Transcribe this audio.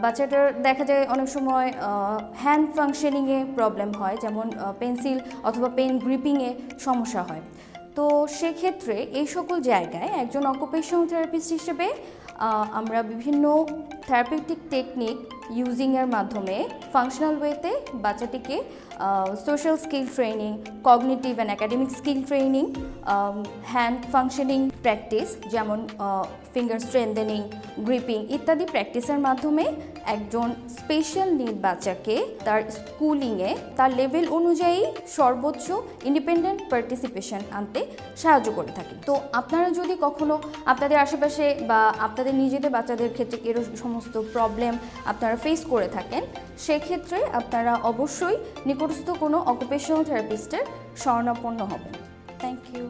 বাচ্চাটার দেখা যায় অনেক সময় হ্যান্ড ফাংশনিংয়ে প্রবলেম হয়, যেমন পেন্সিল অথবা পেন গ্রিপিংয়ে সমস্যা হয়। তো সেক্ষেত্রে এই সকল জায়গায় একজন অকুপেশনাল থেরাপিস্ট হিসেবে আমরা বিভিন্ন থেরাপিউটিক টেকনিক ইউজিংয়ের মাধ্যমে ফাংশনাল ওয়েতে বাচ্চাটিকে social skill training, cognitive and academic skill training, hand functioning practice যেমন ফিঙ্গার স্ট্রেংথেনিং, গ্রিপিং ইত্যাদি প্র্যাকটিসের মাধ্যমে একজন স্পেশাল নিড বাচ্চাকে তার স্কুলিংয়ে তার লেভেল অনুযায়ী সর্বোচ্চ ইন্ডিপেন্ডেন্ট পার্টিসিপেশন আনতে সাহায্য করে থাকি। তো আপনারা যদি কখনো আপনাদের আশেপাশে বা আপনাদের নিজেদের বাচ্চাদের ক্ষেত্রে এরকম সমস্ত প্রবলেম আপনারা ফেস করে থাকেন, সেক্ষেত্রে আপনারা অবশ্যই নিকটস্থ কোনো অকুপেশনাল থেরাপিস্টের শরণাপন্ন হবেন। Thank you.